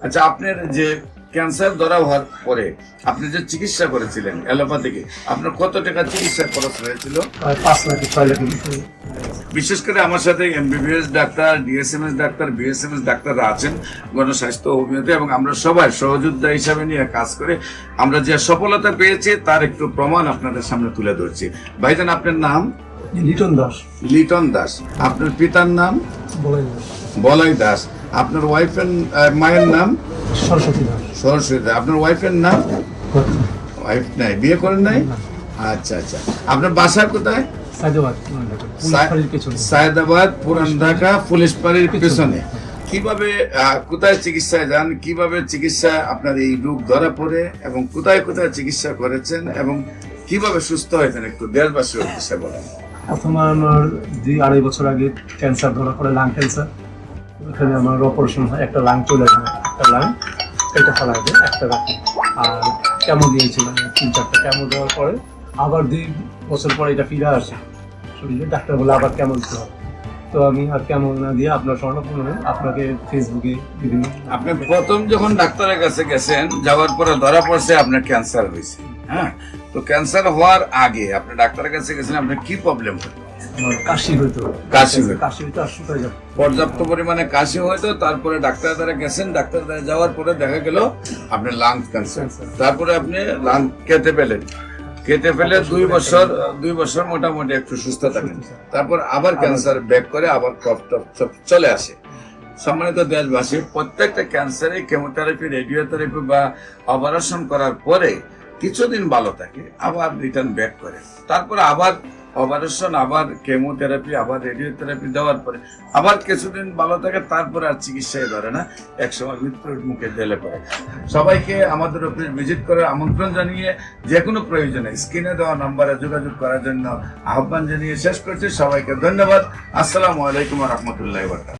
আচ্ছা, আপনার যে ক্যান্সার ধরা হওয়ার পরে আপনি যে চিকিৎসা করেছিলেন অ্যালোপ্যাথিকে, আপনার কত টাকা চিকিৎসা খরচ হয়েছিল? প্রায় 5 লাখ 6 লাখ মতো। বিশেষ করে আমার সাথে MBBS doctor, DSMS doctor, BSMS ডাক্তাররা আছেন গণস্বাস্থ্য হোমিওতে, এবং আমরা সবাই সহযোদ্ধা হিসাবে নিয়ে কাজ করে আমরা যে সফলতা পেয়েছি তার একটু প্রমাণ আপনাদের সামনে তুলে ধরছি। ভাইজান, আপনার নাম? লিটন দাস। লিটন দাস। আপনার পিতার নাম? বলেন বলাই দাস। আপনার ওয়াইফের মায়ের নাম? সরস্বতী দাস। সরস্বতী দাস। আপনার ওয়াইফের নাম? ওয়াইফ নাই, বিয়ে করেন নাই? আচ্ছা আচ্ছা। আপনার বাসা কোথায়? সাইদাবাদ, পুলিশ ফাঁড়ির পেছনে। সায়দাবাদ, পুরান ঢাকা, পুলিশ ফাঁড়ির পেছনে। কিভাবে কোথায় চিকিৎসায় যান, কিভাবে চিকিৎসা আপনার এই রোগ ধরা পড়ে, এবং কোথায় কোথায় চিকিৎসা করেছেন, এবং কিভাবে সুস্থ হয়েছেন একটু দেশবাসীর উদ্দেশ্যে বলেন। প্রথমে আমার 2-2.5 বছর আগে ক্যান্সার ধরা পড়ে, লাং ক্যান্সার। ওখানে আমার অপারেশন হয়, একটা লাং চলে যায়, একটা লাং এটা ফেলা যায়, একটা রাখে। আর কেমো দিয়েছিলাম 3-4টা কেমো দেওয়ার পরে আবার 2 বছর পরে এটা ফিরে আসে শরীরে। ডাক্তার বলে আবার কেমো দিতে হবে। তো আমি আর কেমো না দিয়ে আপনার স্বর্ণপূর্ণ আপনাকে ফেসবুকে বিভিন্ন। আপনি প্রথম যখন ডাক্তারের কাছে গেছেন, যাওয়ার পরে ধরা পড়ছে আপনার ক্যান্সার হয়েছে। হ্যাঁ, তো ক্যান্সার হওয়ার আগে আপনি ডাক্তারের কাছে গেছেন, আপনার কি প্রবলেম হতো? আমার কাশি হইতো, কাশি হইতো। কাশি হইতো আর শুকায় যাবে। পর্যাপ্ত পরিমাণে কাশি হয়তো, তারপরে ডাক্তার দ্বারা গেছেন, ডাক্তার দ্বারা যাওয়ার পরে দেখা গেল আপনার লাং ক্যান্সার। তারপরে আপনি লাং কেটে ফেলেন, কেটে ফেলে 2 বছর মোটামুটি একটু সুস্থ থাকেন। তারপর আবার ক্যান্সার ব্যাক করে, আবার কফ টফ সব চলে আসে। সম্মানিত দেশবাসী, প্রত্যেকটা ক্যান্সারে কেমোথেরাপি, রেডিওথেরাপি বা অপারেশন করার পরে কিছুদিন ভালো থাকে, আবার রিটার্ন ব্যাক করে। তারপরে আবার অপারেশন, আবার কেমোথেরাপি, আবার রেডিওথেরাপি দেওয়ার পরে আবার কিছুদিন ভালো থাকে, তারপরে আর চিকিৎসায় ধরে না, একসময় মৃত্যুর মুখে ঢেলে পড়ে। সবাইকে আমাদের অফিস ভিজিট করার আমন্ত্রণ জানিয়ে যে কোনো প্রয়োজনে স্ক্রিনে দেওয়া নম্বরে যোগাযোগ করার জন্য আহ্বান জানিয়ে শেষ করছি। সবাইকে ধন্যবাদ। আসসালামু আলাইকুম ওয়া রাহমাতুল্লাহি ওয়া বারাকাতুহু।